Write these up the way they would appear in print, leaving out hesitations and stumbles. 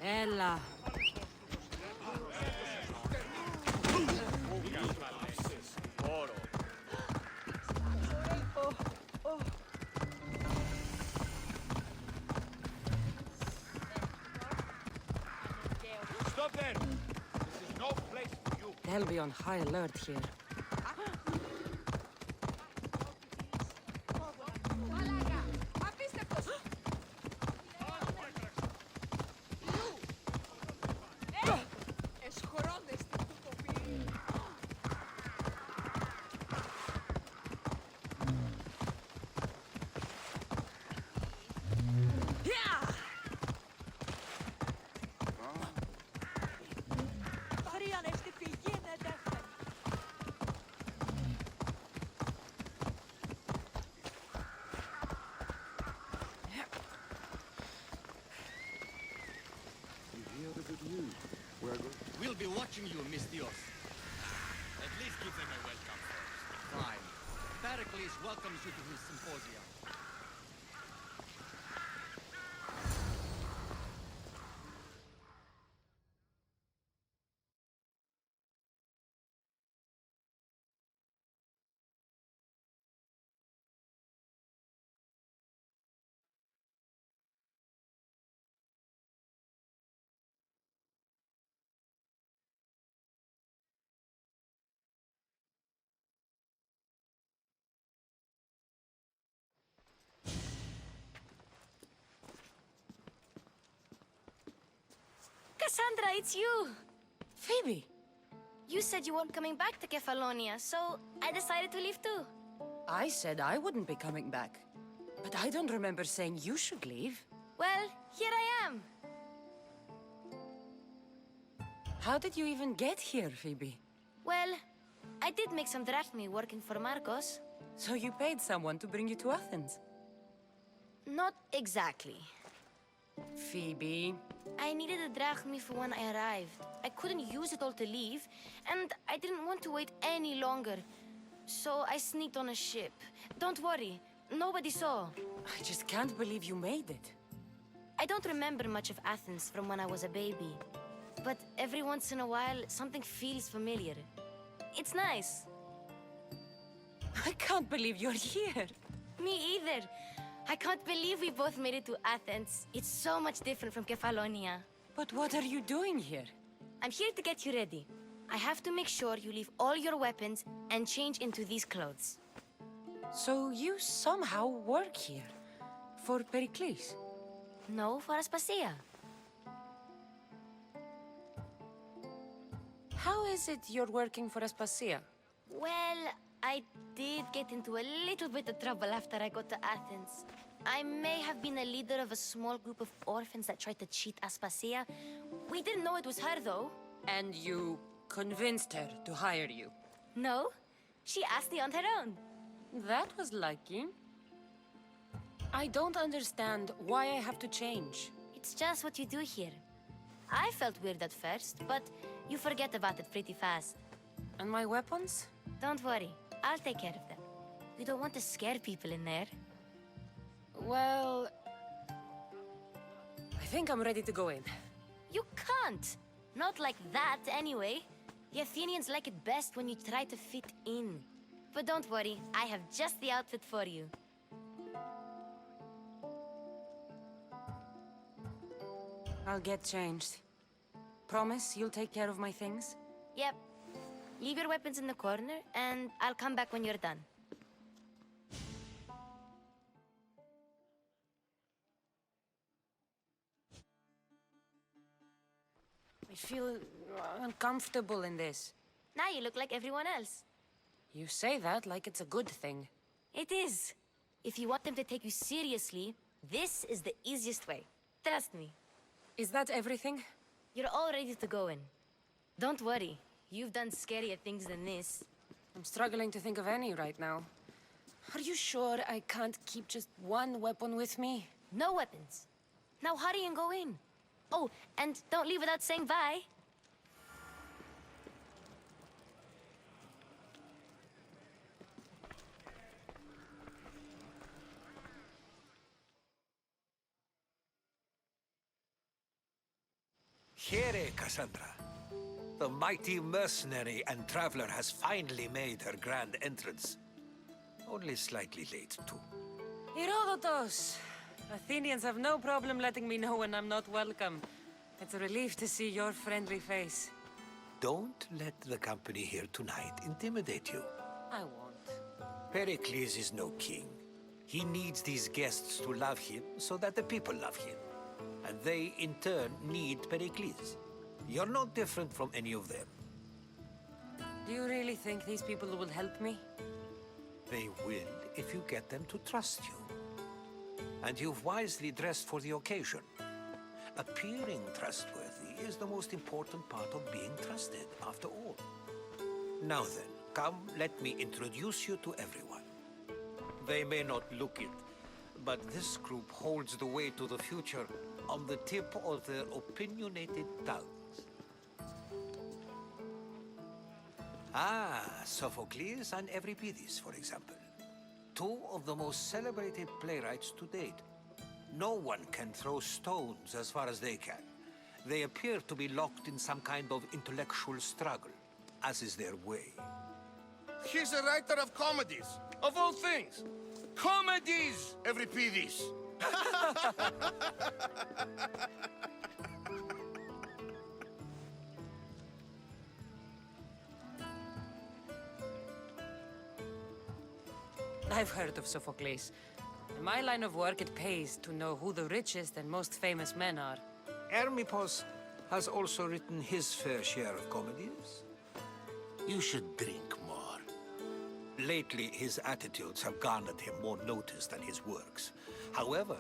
Ella. Stop there! This is no place for you. They'll be on high alert here. We'll be watching you, Miss Dios. At least give them a welcome first. Fine. Perikles welcomes you to his Symposium. Cassandra, it's you! Phoebe! You said you weren't coming back to Kefalonia, so I decided to leave too. I said I wouldn't be coming back. But I don't remember saying you should leave. Well, here I am. How did you even get here, Phoebe? Well, I did make some drachmi working for Marcos. So you paid someone to bring you to Athens? Not exactly. Phoebe... I needed a drachmi for when I arrived. I couldn't use it all to leave, and I didn't want to wait any longer. So I sneaked on a ship. Don't worry, nobody saw. I just can't believe you made it. I don't remember much of Athens from when I was a baby. But every once in a while, something feels familiar. It's nice. I can't believe you're here. Me either. I can't believe we both made it to Athens. It's so much different from Kefalonia. But what are you doing here? I'm here to get you ready. I have to make sure you leave all your weapons and change into these clothes. So you somehow work here? For Perikles? No, for Aspasia. How is it you're working for Aspasia? Well, I did get into a little bit of trouble after I got to Athens. I may have been a leader of a small group of orphans that tried to cheat Aspasia. We didn't know it was her, though. And you convinced her to hire you? No, she asked me on her own. That was lucky. I don't understand why I have to change. It's just what you do here. I felt weird at first, but you forget about it pretty fast. And my weapons? Don't worry, I'll take care of them. We don't want to scare people in there. Well... I think I'm ready to go in. You can't! Not like that, anyway. The Athenians like it best when you try to fit in. But don't worry, I have just the outfit for you. I'll get changed. Promise you'll take care of my things? Yep. Leave your weapons in the corner, and I'll come back when you're done. I feel uncomfortable in this. Now you look like everyone else. You say that like it's a good thing. It is. If you want them to take you seriously, this is the easiest way. Trust me. Is that everything? You're all ready to go in. Don't worry. You've done scarier things than this. I'm struggling to think of any right now. Are you sure I can't keep just one weapon with me? No weapons. Now hurry and go in. Oh, and don't leave without saying bye. Here, Cassandra. The mighty mercenary and traveler has finally made her grand entrance. Only slightly late, too. Herodotus! Athenians have no problem letting me know when I'm not welcome. It's a relief to see your friendly face. Don't let the company here tonight intimidate you. I won't. Perikles is no king. He needs these guests to love him so that the people love him. And they, in turn, need Perikles. You're no different from any of them. Do you really think these people will help me? They will if you get them to trust you. And you've wisely dressed for the occasion. Appearing trustworthy is the most important part of being trusted, after all. Now then, come, let me introduce you to everyone. They may not look it, but this group holds the way to the future on the tip of their opinionated tongues. Ah, Sophocles and Euripides, for example. Two of the most celebrated playwrights to date. No one can throw stones as far as they can. They appear to be locked in some kind of intellectual struggle, as is their way. He's a writer of comedies, of all things. Comedies, Euripides. I've heard of Sophocles. In my line of work, it pays to know who the richest and most famous men are. Hermippos has also written his fair share of comedies. You should drink more. Lately, his attitudes have garnered him more notice than his works. However,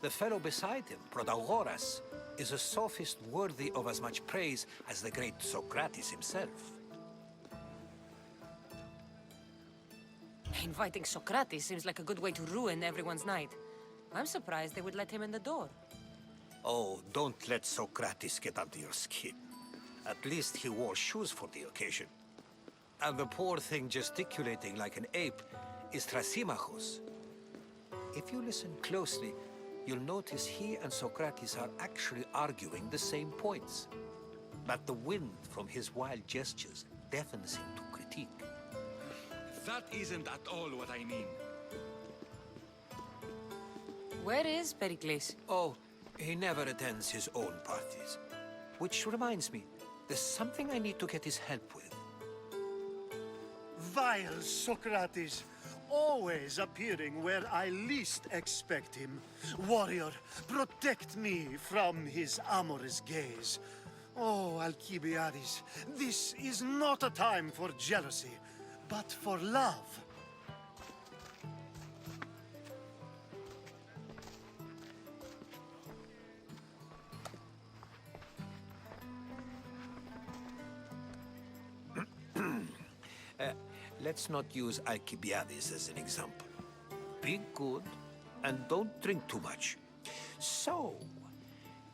the fellow beside him, Protagoras, is a sophist worthy of as much praise as the great Sokrates himself. Inviting Socrates seems like a good way to ruin everyone's night. I'm surprised they would let him in the door. Oh, don't let Socrates get under your skin. At least he wore shoes for the occasion. And the poor thing gesticulating like an ape is Thrasymachos. If you listen closely, you'll notice he and Socrates are actually arguing the same points. But the wind from his wild gestures deafens him to critique. That isn't at all what I mean. Where is Perikles? Oh, he never attends his own parties. Which reminds me, there's something I need to get his help with. Vile Socrates, always appearing where I least expect him. Warrior, protect me from his amorous gaze. Oh, Alkjbiades, this is not a time for jealousy, but for love. Let's not use Alkjbiades as an example. Be good, and don't drink too much. So,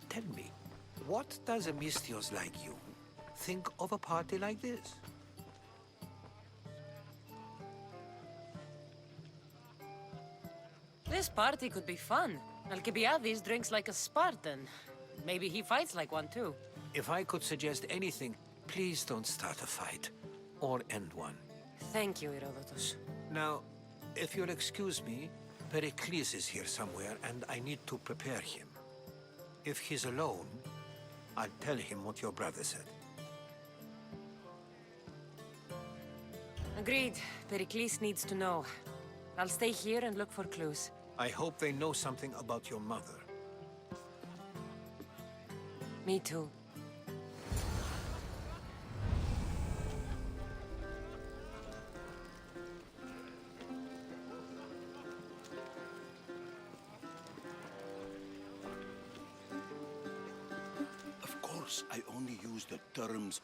tell me, what does a Mystios like you think of a party like this? This party could be fun. Alkjbiades drinks like a Spartan. Maybe he fights like one too. If I could suggest anything, please don't start a fight, or end one. Thank you, Herodotus. Now, if you'll excuse me, Perikles is here somewhere, and I need to prepare him. If he's alone, I'll tell him what your brother said. Agreed. Perikles needs to know. I'll stay here and look for clues. I hope they know something about your mother. Me too. Of course, I only use the terms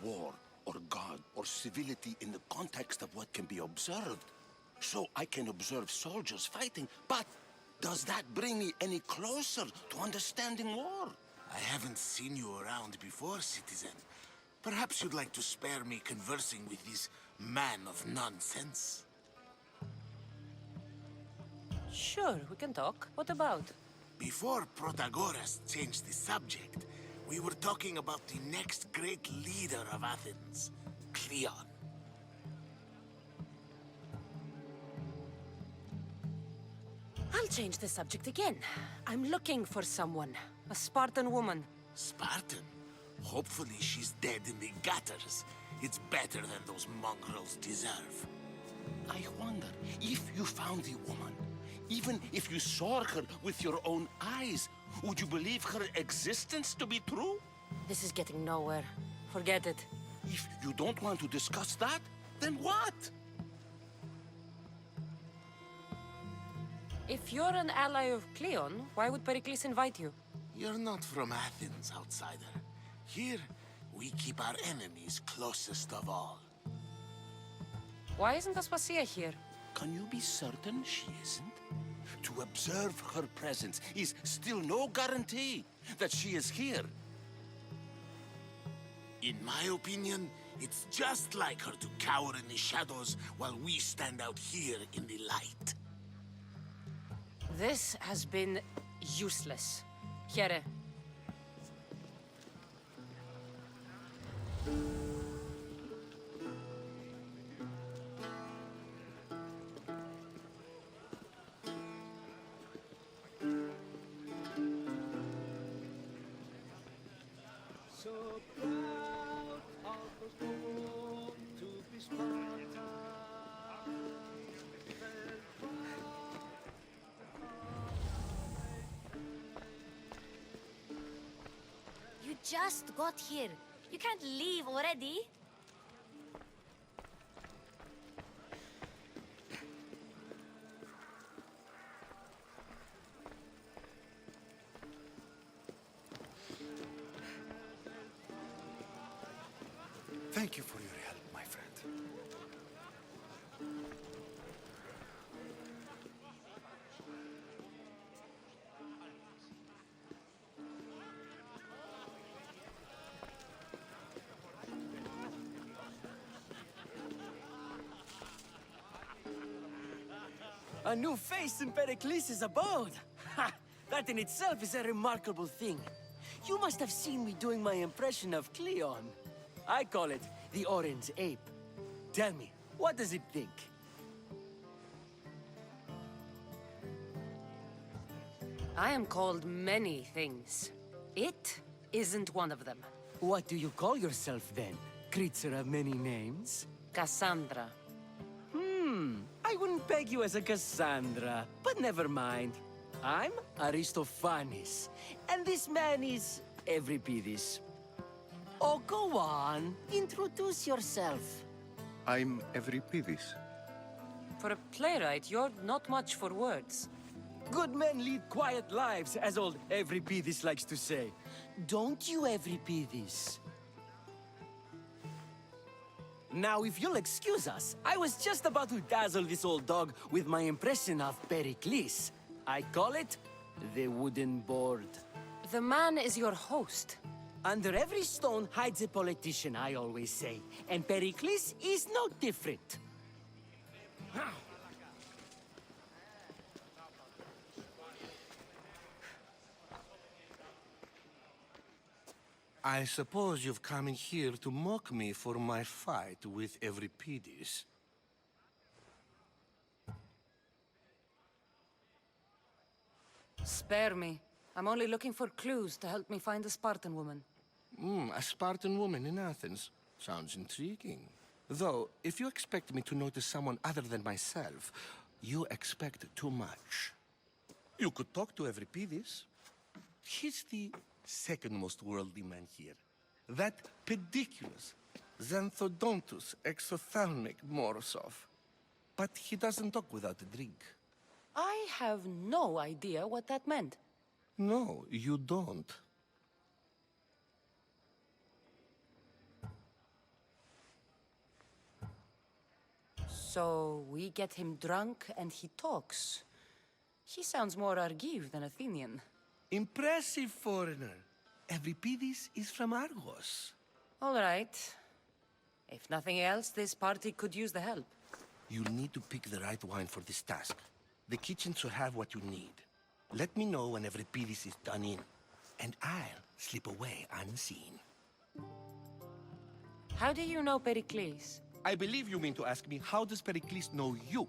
war or god or civility in the context of what can be observed. So I can observe soldiers fighting, but does that bring me any closer to understanding war? I haven't seen you around before, citizen. Perhaps you'd like to spare me conversing with this man of nonsense? Sure, we can talk. What about? Before Protagoras changed the subject, We were talking about the next great leader of Athens, Cleon. I'll change the subject again. I'm looking for someone. A Spartan woman. Spartan? Hopefully she's dead in the gutters. It's better than those mongrels deserve. I wonder if you found the woman, even if you saw her with your own eyes, would you believe her existence to be true? This is getting nowhere. Forget it. If you don't want to discuss that, then what? If you're an ally of Cleon, why would Perikles invite you? You're not from Athens, outsider. Here, we keep our enemies closest of all. Why isn't Aspasia here? Can you be certain she isn't? To observe her presence is still no guarantee that she is here. In my opinion, it's just like her to cower in the shadows while we stand out here in the light. This has been useless. Here. You just got here. You can't leave already. Thank you for your help, my friend. A new face in Perikles' abode! Ha! That in itself is a remarkable thing. You must have seen me doing my impression of Cleon. I call it the Orange Ape. Tell me, what does it think? I am called many things. It isn't one of them. What do you call yourself then? Creature of many names? Cassandra. I wouldn't peg you as a Cassandra, but never mind. I'm Aristophanes, and this man is Euripides. Oh, go on. Introduce yourself. I'm Euripides. For a playwright, you're not much for words. Good men lead quiet lives, as old Euripides likes to say. Don't you, Euripides? Now, if you'll excuse us, I was just about to dazzle this old dog with my impression of Perikles. I call it the wooden board. The man is your host. Under every stone hides a politician, I always say. And Perikles is no different. I suppose you've come in here to mock me for my fight with Euripides. Spare me. I'm only looking for clues to help me find a Spartan woman. A Spartan woman in Athens. Sounds intriguing. Though, if you expect me to notice someone other than myself, you expect too much. You could talk to Euripides. He's the second most worldly man here. That pediculous, xanthodontus exophthalmic Morosov. But he doesn't talk without a drink. I have no idea what that meant. No, you don't. So we get him drunk and he talks. He sounds more Argive than Athenian. Impressive foreigner. Euripides is from Argos. All right. If nothing else, this party could use the help. You'll need to pick the right wine for this task. The kitchen should have what you need. Let me know when Euripides is done in. and I'll slip away unseen. How do you know Perikles? I believe you mean to ask me, how does Pericles know you?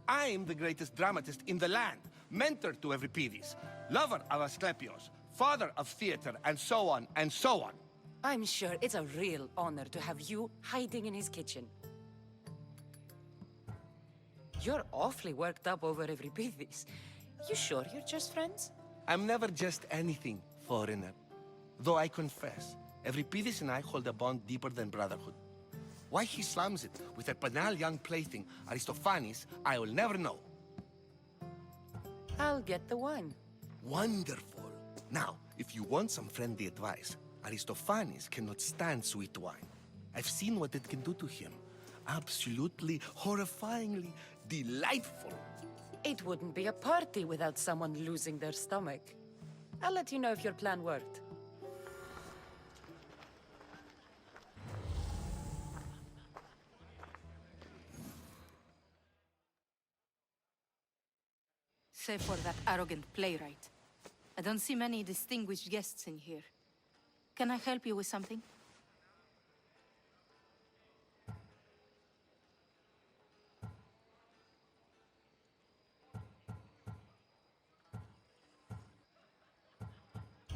I'm the greatest dramatist in the land, mentor to Euripides, lover of Asclepios, father of theater, and so on, and so on. I'm sure it's a real honor to have you hiding in his kitchen. You're awfully worked up over Euripides. You sure you're just friends? I'm never just anything, foreigner. Though I confess, Euripides and I hold a bond deeper than brotherhood. Why he slams it with a banal young plaything, Aristophanes, I will never know. I'll get the wine. Wonderful. Now, if you want some friendly advice, Aristophanes cannot stand sweet wine. I've seen what it can do to him. Absolutely, horrifyingly delightful. It wouldn't be a party without someone losing their stomach. I'll let you know if your plan worked. Save for that arrogant playwright. I don't see many distinguished guests in here. Can I help you with something?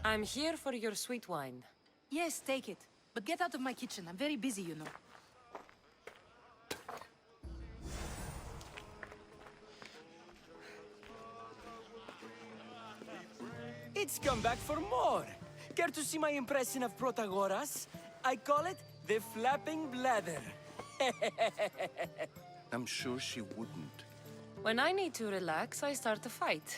I'm here for your sweet wine. Yes, take it. But get out of my kitchen. I'm very busy, you know. It's come back for more. Care to see my impression of Protagoras? I call it the flapping bladder. I'm sure she wouldn't. When I need to relax, I start a fight.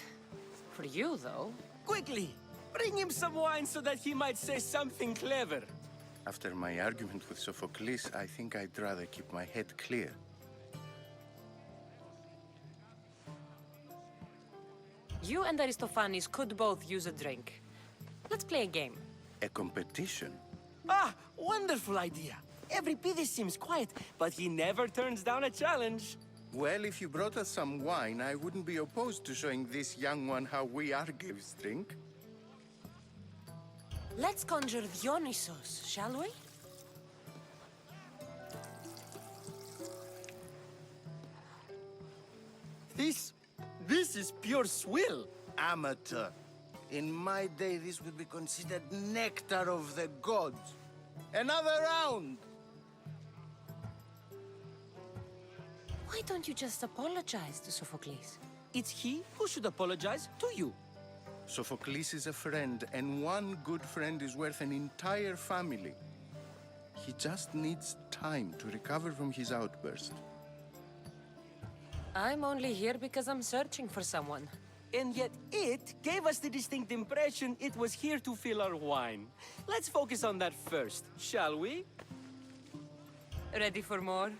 For you, though. Quickly, bring him some wine so that he might say something clever. After my argument with Sophocles, I think I'd rather keep my head clear. You and Aristophanes could both use a drink. Let's play a game. A competition? Ah, wonderful idea. Euripides seems quiet, but he never turns down a challenge. Well, if you brought us some wine, I wouldn't be opposed to showing this young one how we Argives drink. Let's conjure Dionysos, shall we? This is pure swill. Amateur. In my day, this would be considered nectar of the gods. Another round! Why don't you just apologize to Sophocles? It's he who should apologize to you. Sophocles is a friend, and one good friend is worth an entire family. He just needs time to recover from his outburst. I'm only here because I'm searching for someone. And yet it gave us the distinct impression it was here to fill our wine. Let's focus on that first, shall we? Ready for more?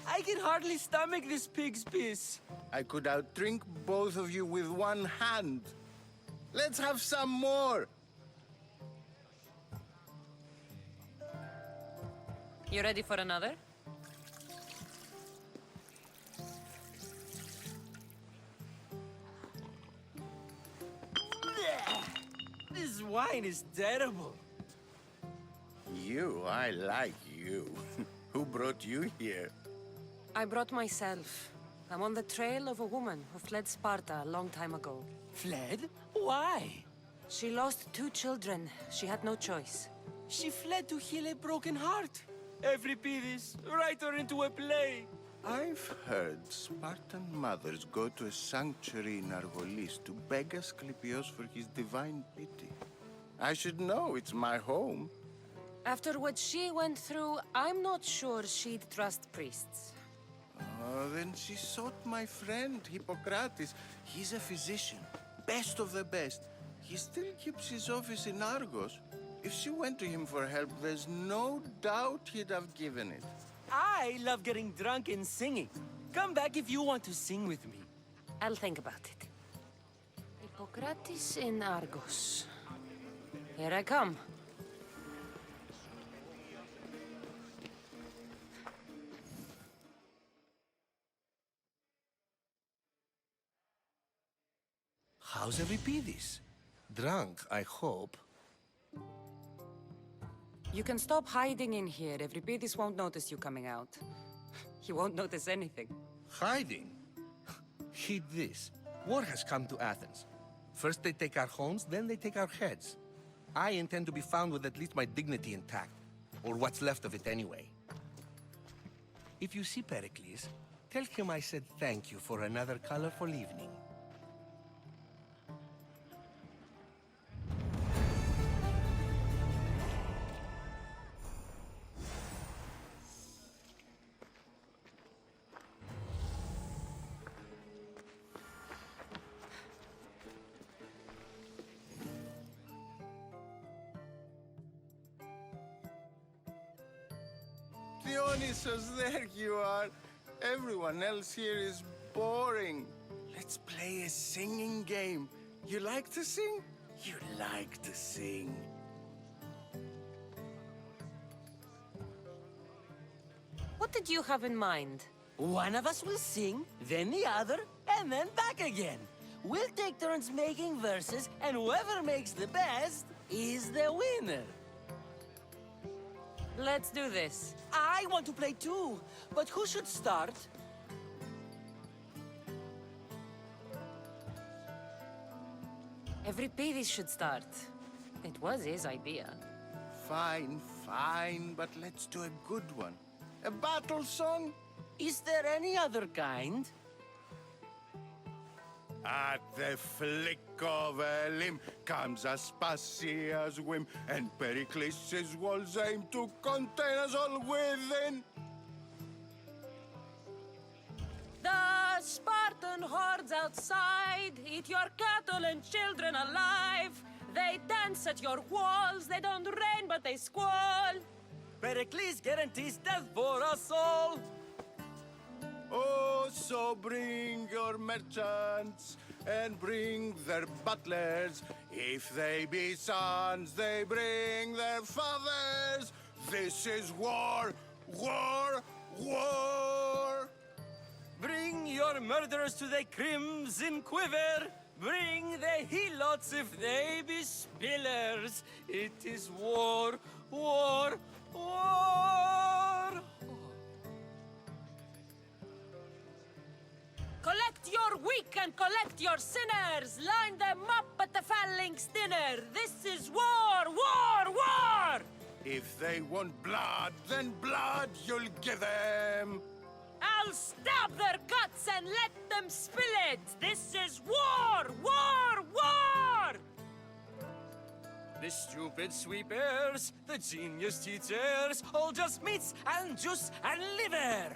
I can hardly stomach this pig's piss. I could outdrink both of you with one hand. Let's have some more! You ready for another? This wine is terrible. You, I like you. Who brought you here? I brought myself. I'm on the trail of a woman who fled Sparta a long time ago. Fled? Why? She lost 2 children. She had no choice. She fled to heal a broken heart. Euripides, write her into a play. I've heard Spartan mothers go to a sanctuary in Argolis to beg Asclepios for his divine pity. I should know, it's my home. After what she went through, I'm not sure she'd trust priests. Oh, then she sought my friend, Hippocrates. He's a physician, best of the best. He still keeps his office in Argos. If she went to him for help, there's no doubt he'd have given it. I love getting drunk and singing. Come back if you want to sing with me. I'll think about it. Hippocrates in Argos. Here I come. How's Euripides? Drunk, I hope. You can stop hiding in here. Euripides won't notice you coming out. He won't notice anything. Hiding? Heed this. War has come to Athens. First they take our homes, then they take our heads. I intend to be found with at least my dignity intact. Or what's left of it anyway. If you see Perikles, tell him I said thank you for another colorful evening. Dionysus, there you are. Everyone else here is boring. Let's play a singing game. You like to sing? You like to sing. What did you have in mind? One of us will sing, then the other, and then back again. We'll take turns making verses, and whoever makes the best is the winner. Let's do this. I want to play too, but who should start? Euripides should start. It was his idea. Fine, fine, but let's do a good one. A battle song? Is there any other kind? At the flick of a limb comes Aspasia's whim, and Perikles' walls aim to contain us all within. The Spartan hordes outside eat your cattle and children alive. They dance at your walls. They don't rain, but they squall. Perikles guarantees death for us all. Oh, so bring your merchants and bring their butlers. If they be sons, they bring their fathers. This is war, war, war. Bring your murderers to the crimson quiver. Bring the helots if they be spillers. It is war, war, war. Collect your weak and collect your sinners. Line them up at the phalanx dinner. This is war, war, war! If they want blood, then blood you'll give them. I'll stab their guts and let them spill it. This is war, war, war! The stupid sweepers, the genius teachers, all just meats and juice and liver.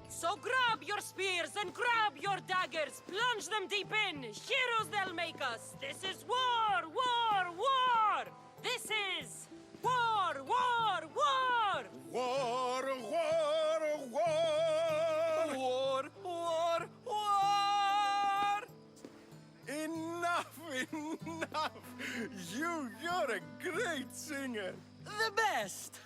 So grab your spears and grab your daggers. Plunge them deep in. Heroes they'll make us. This is war, war, war! This is war, war, war! War, war, war! War, war, war! Enough, enough! You're a great singer. The best!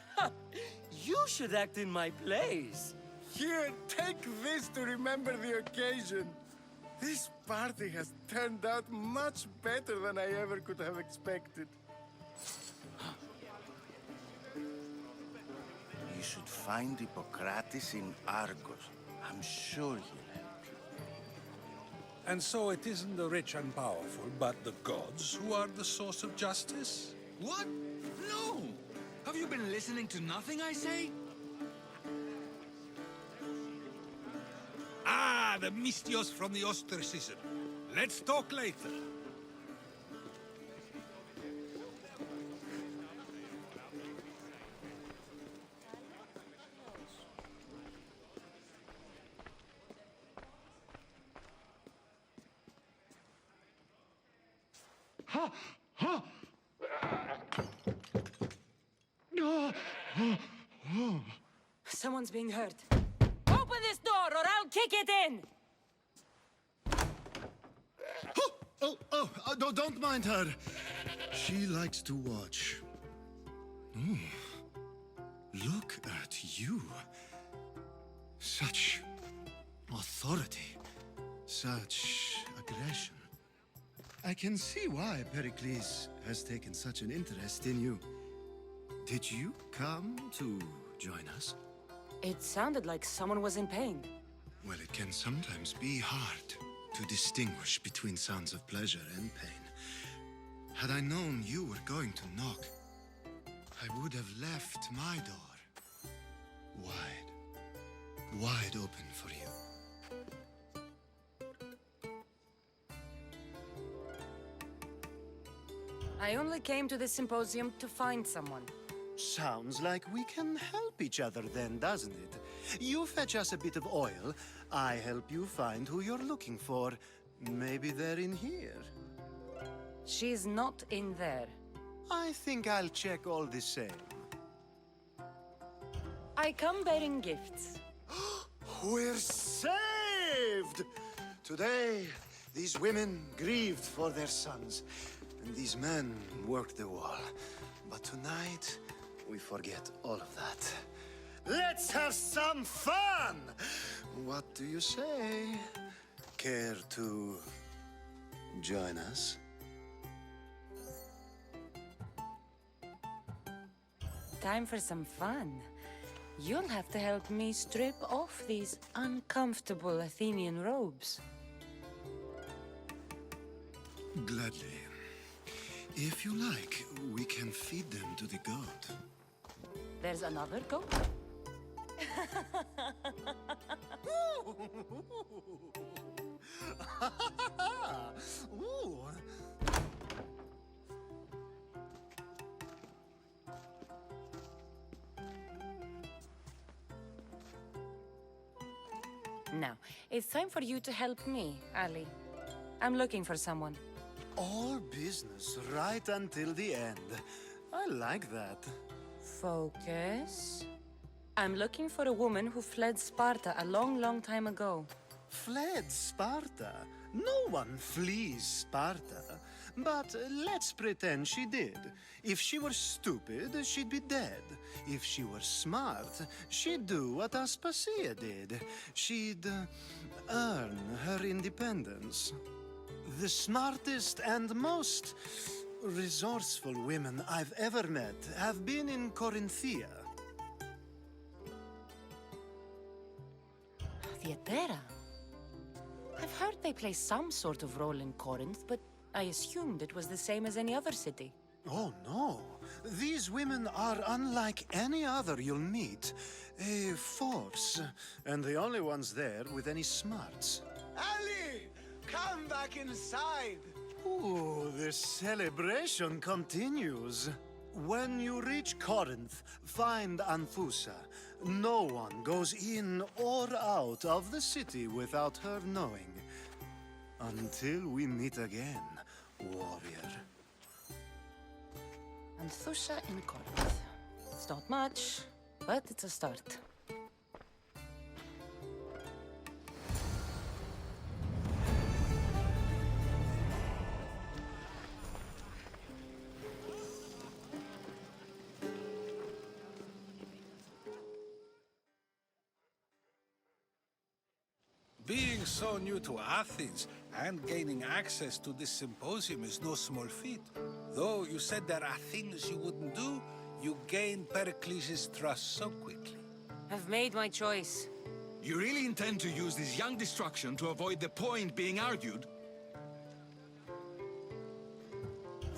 You should act in my plays. Here, take this to remember the occasion. This party has turned out much better than I ever could have expected. You should find Hippocrates in Argos. I'm sure he'll help you. And so it isn't the rich and powerful, but the gods who are the source of justice? What? No! Have you been listening to nothing I say? Ah, the mystios from the ostracism. Let's talk later. Someone's being hurt. Open this door or I'll kick it in! Don't mind her. She likes to watch. Look at you. Such authority. Such aggression. I can see why Perikles has taken such an interest in you. Did you come to join us? It sounded like someone was in pain. Well, it can sometimes be hard to distinguish between sounds of pleasure and pain. Had I known you were going to knock, I would have left my door wide open for you. I only came to the Symposium to find someone. Sounds like we can help each other then, doesn't it? You fetch us a bit of oil, I help you find who you're looking for. Maybe they're in here. She's not in there. I think I'll check all the same. I come bearing gifts. We're saved! Today, these women grieved for their sons, and these men worked the wall. But tonight, we forget all of that. Let's have some fun! What do you say? Care to join us? Time for some fun. You'll have to help me strip off these uncomfortable Athenian robes. Gladly. If you like, we can feed them to the goat. There's another goat? Ooh. Now, it's time for you to help me, Ali. I'm looking for someone. All business right until the end. I like that. Focus. I'm looking for a woman who fled Sparta a long, long time ago. Fled Sparta? No one flees Sparta. But let's pretend she did. If she were stupid, she'd be dead. If she were smart, she'd do what Aspasia did. She'd earn her independence. The smartest and most resourceful women I've ever met have been in Corinthia. Theatera? I've heard they play some sort of role in Corinth, but I assumed it was the same as any other city. Oh, no. These women are unlike any other you'll meet. A force, and the only ones there with any smarts. Ali! Come back inside! Ooh, the celebration continues. When you reach Corinth, find Anthusa. No one goes in or out of the city without her knowing. Until we meet again, warrior. Anthusa in Corinth. It's not much, but it's a start. Being so new to Athens and gaining access to this symposium is no small feat. Though you said there are things you wouldn't do, you gained Perikles' trust so quickly. I've made my choice. You really intend to use this young destruction to avoid the point being argued?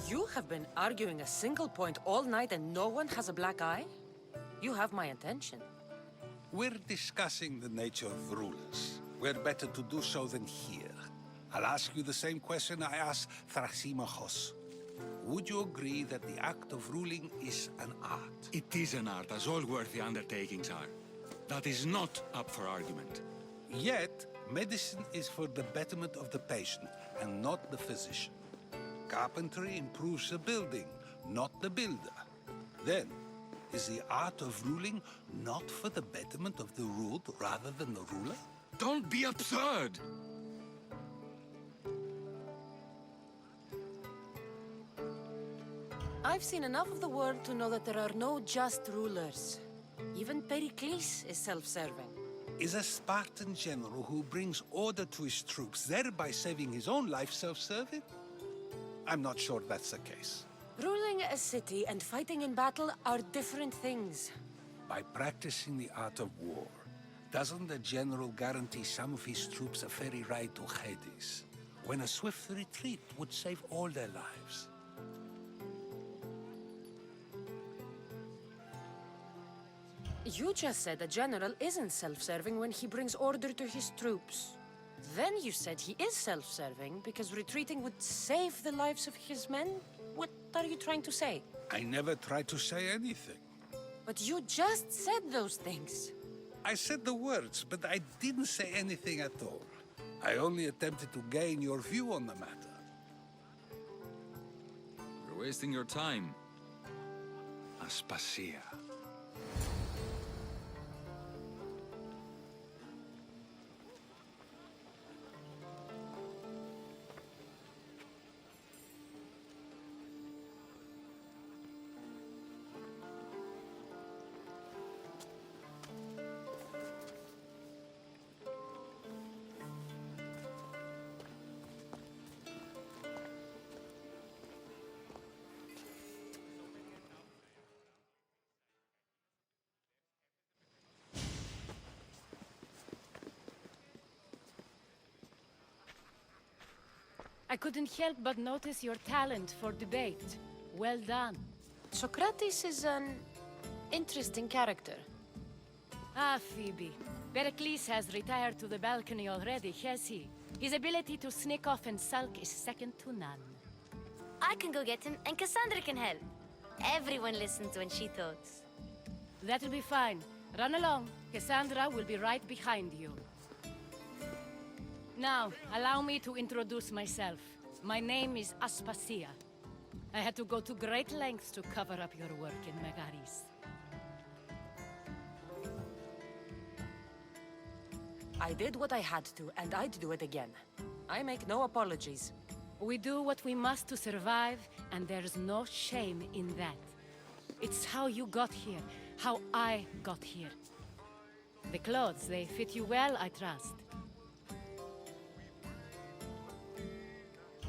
You have been arguing a single point all night and no one has a black eye? You have my attention. We're discussing the nature of rulers. Where better to do so than here? I'll ask you the same question I asked Thrasymachos. Would you agree that the act of ruling is an art? It is an art, as all worthy undertakings are. That is not up for argument. Yet, medicine is for the betterment of the patient and not the physician. Carpentry improves the building, not the builder. Then, is the art of ruling not for the betterment of the ruled rather than the ruler? Don't be absurd! I've seen enough of the world to know that there are no just rulers. Even Perikles is self-serving. Is a Spartan general who brings order to his troops, thereby saving his own life, self-serving? I'm not sure that's the case. Ruling a city and fighting in battle are different things. By practicing the art of war, doesn't the general guarantee some of his troops a ferry ride to Hades, when a swift retreat would save all their lives? You just said a general isn't self-serving when he brings order to his troops. Then you said he is self-serving because retreating would save the lives of his men? What are you trying to say? I never tried to say anything. But you just said those things. I said the words, but I didn't say anything at all. I only attempted to gain your view on the matter. You're wasting your time. Aspasia. I couldn't help but notice your talent for debate. Well done. Sokrates is an interesting character. Ah, Phoibe. Perikles has retired to the balcony already, has he? His ability to sneak off and sulk is second to none. I can go get him, and Cassandra can help. Everyone listens when she talks. That'll be fine. Run along. Cassandra will be right behind you. Now, allow me to introduce myself. My name is Aspasia. I had to go to great lengths to cover up your work in Megaris. I did what I had to, and I'd do it again. I make no apologies. We do what we must to survive, and there's no shame in that. It's how you got here, how I got here. The clothes, they fit you well, I trust.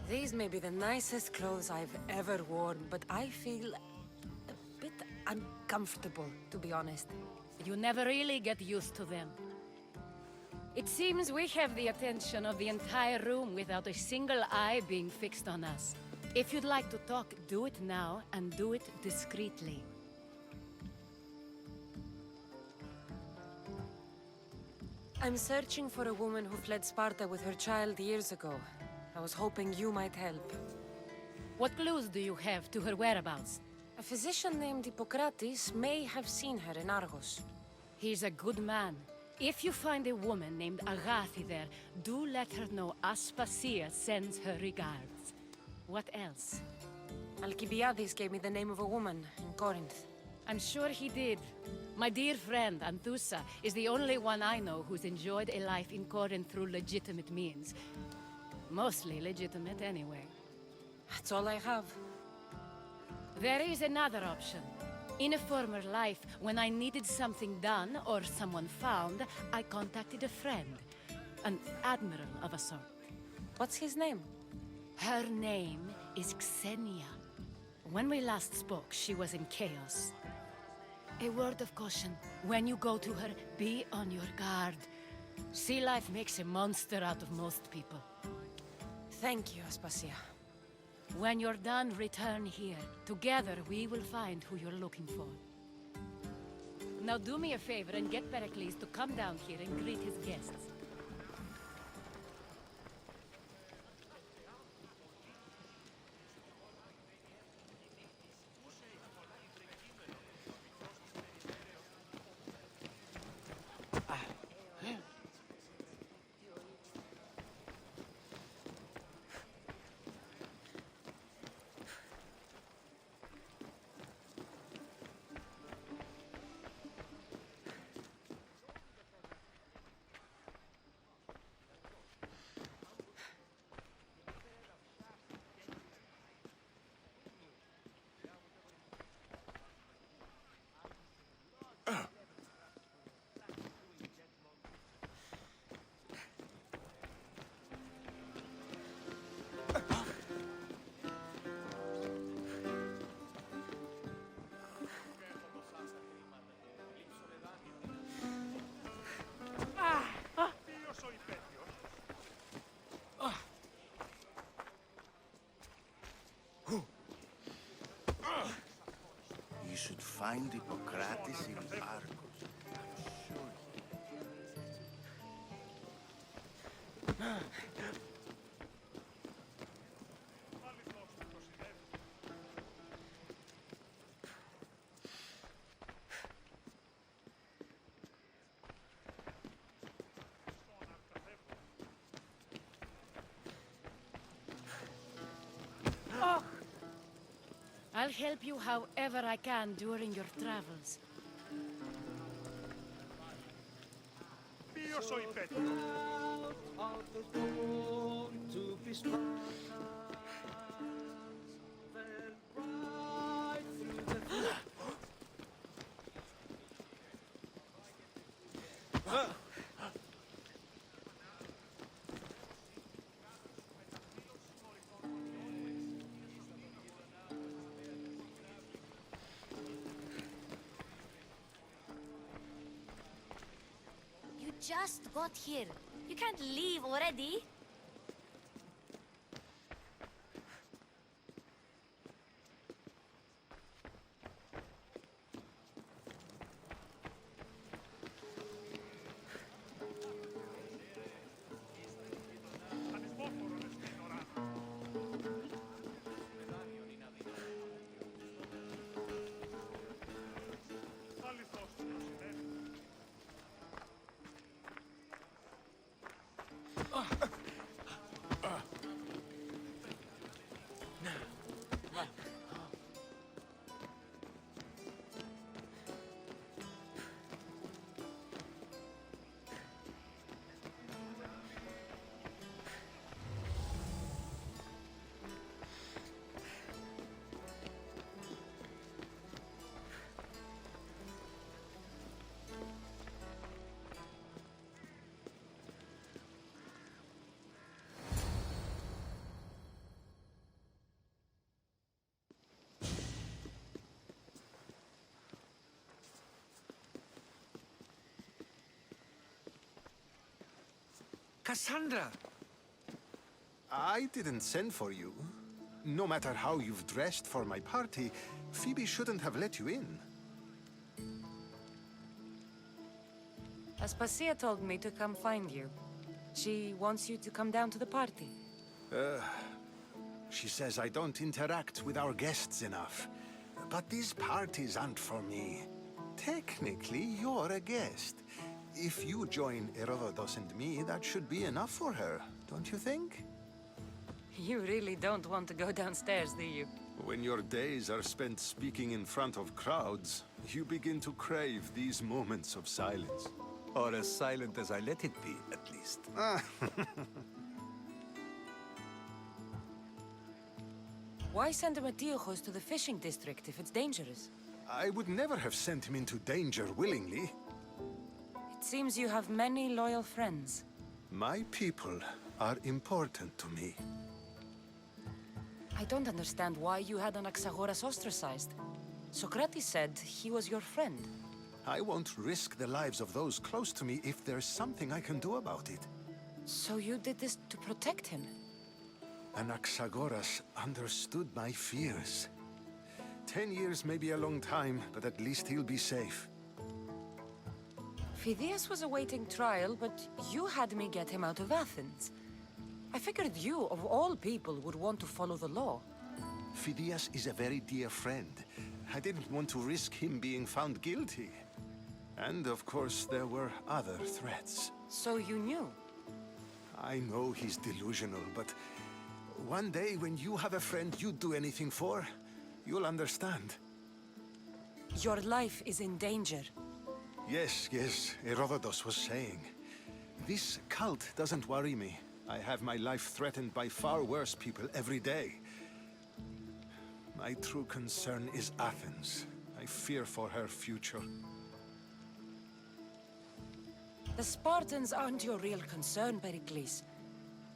These may be the nicest clothes I've ever worn, but I feel a bit uncomfortable, to be honest. You never really get used to them. It seems we have the attention of the entire room without a single eye being fixed on us. If you'd like to talk, do it now, and do it discreetly. I'm searching for a woman who fled Sparta with her child years ago. I was hoping you might help. What clues do you have to her whereabouts? A physician named Hippocrates may have seen her in Argos. He's a good man. If you find a woman named Agathi there, do let her know Aspasia sends her regards. What else? Alkjbiades gave me the name of a woman in Corinth. I'm sure he did. My dear friend, Anthusa, is the only one I know who's enjoyed a life in Corinth through legitimate means. Mostly legitimate, anyway. That's all I have. There is another option. In a former life, when I needed something done or someone found, I contacted a friend. An admiral of a sort. What's his name? Her name is Xenia. When we last spoke, she was in chaos. A word of caution. When you go to her, be on your guard. Sea life makes a monster out of most people. Thank you, Aspasia. When you're done, return here. Together, we will find who you're looking for. Now do me a favor and get Perikles to come down here and greet his guests. find Hippocrates in Argos. I'm sure. I'll help you however I can during your travels. Io soy Petro. You just got here. You can't leave already. Cassandra! I didn't send for you. No matter how you've dressed for my party, Phoibe shouldn't have let you in. Aspasia told me to come find you. She wants you to come down to the party. She says I don't interact with our guests enough. But these parties aren't for me. Technically, you're a guest. If you join Herodotus and me, that should be enough for her, don't you think? You really don't want to go downstairs, do you? When your days are spent speaking in front of crowds, you begin to crave these moments of silence. Or as silent as I let it be, at least. Why send Metiochos to the fishing district if it's dangerous? I would never have sent him into danger willingly. It seems you have many loyal friends. My people are important to me. I don't understand why you had Anaxagoras ostracized. Sokrates said he was your friend. I won't risk the lives of those close to me if there's something I can do about it. So you did this to protect him? Anaxagoras understood my fears. 10 years may be a long time, but at least he'll be safe. Phidias was awaiting trial, but you had me get him out of Athens. I figured you, of all people, would want to follow the law. Phidias is a very dear friend. I didn't want to risk him being found guilty. And of course, there were other threats. So you knew? I know he's delusional, but one day when you have a friend you'd do anything for, you'll understand. Your life is in danger. Yes, Herodotus was saying. This cult doesn't worry me. I have my life threatened by far worse people every day. My true concern is Athens. I fear for her future. The Spartans aren't your real concern, Perikles.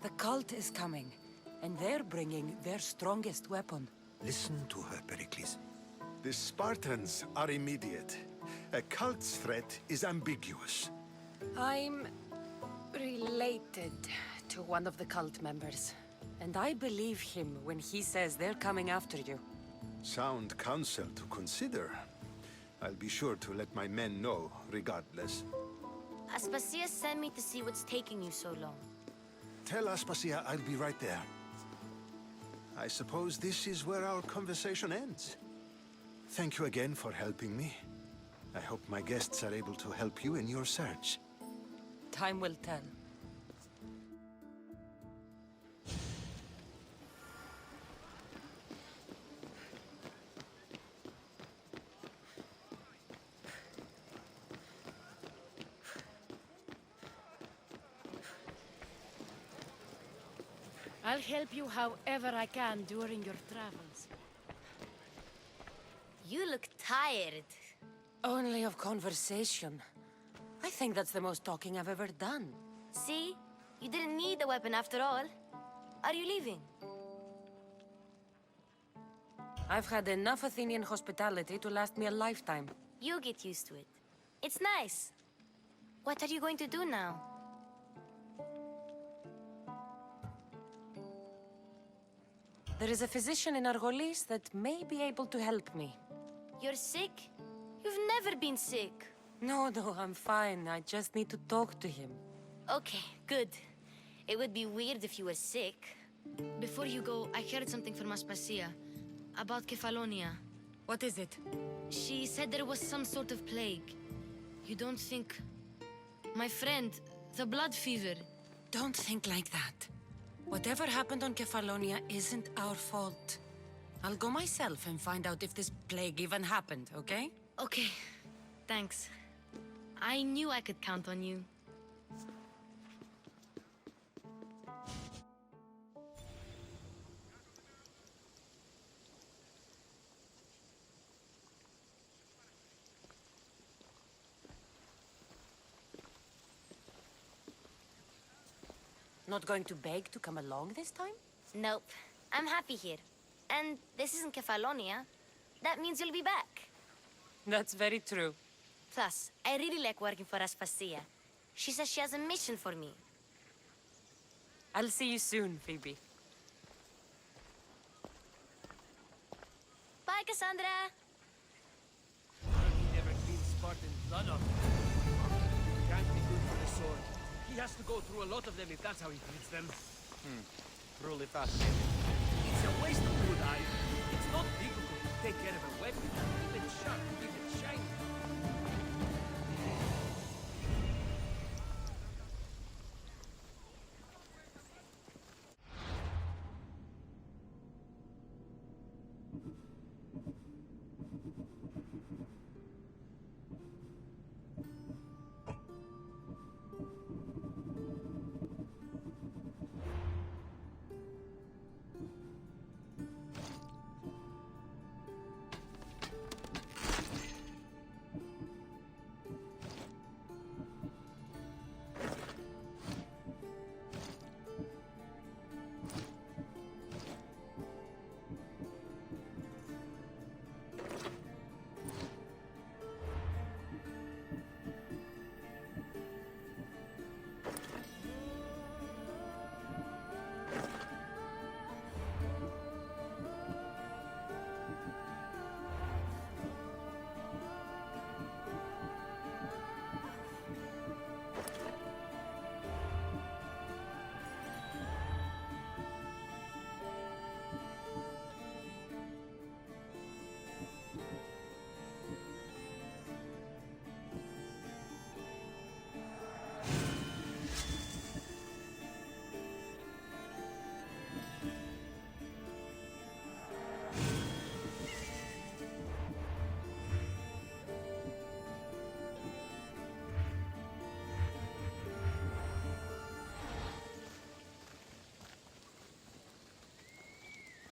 The cult is coming, and they're bringing their strongest weapon. Listen to her, Perikles. The Spartans are immediate. A cult's threat is ambiguous. I'm related to one of the cult members, and I believe him when he says they're coming after you. Sound counsel to consider. I'll be sure to let my men know, regardless. Aspasia sent me to see what's taking you so long. Tell Aspasia I'll be right there. I suppose this is where our conversation ends. Thank you again for helping me. I hope my guests are able to help you in your search. Time will tell. I'll help you however I can during your travels. You look tired. Only of conversation. I think that's the most talking I've ever done. See? You didn't need the weapon after all. Are you leaving? I've had enough Athenian hospitality to last me a lifetime. You get used to it. It's nice. What are you going to do now? There is a physician in Argolis that may be able to help me. You're sick? You've never been sick. No, I'm fine. I just need to talk to him. Okay, good. It would be weird if you were sick. Before you go, I heard something from Aspasia. About Kefalonia. What is it? She said there was some sort of plague. You don't think... My friend, the blood fever. Don't think like that. Whatever happened on Kefalonia isn't our fault. I'll go myself and find out if this plague even happened, okay? Okay, thanks. I knew I could count on you. Not going to beg to come along this time? Nope. I'm happy here. And this isn't Kefalonia. That means you'll be back. That's very true. Plus, I really like working for Aspasia. She says she has a mission for me. I'll see you soon, Phoibe. Bye, Cassandra! He never cleans Spartan blood off. Can't be good for the sword. He has to go through a lot of them if that's how he treats them. Truly fascinating. It's a waste of good iron. It's not difficult to take care of a weapon. Keep it sharp, keep it shiny.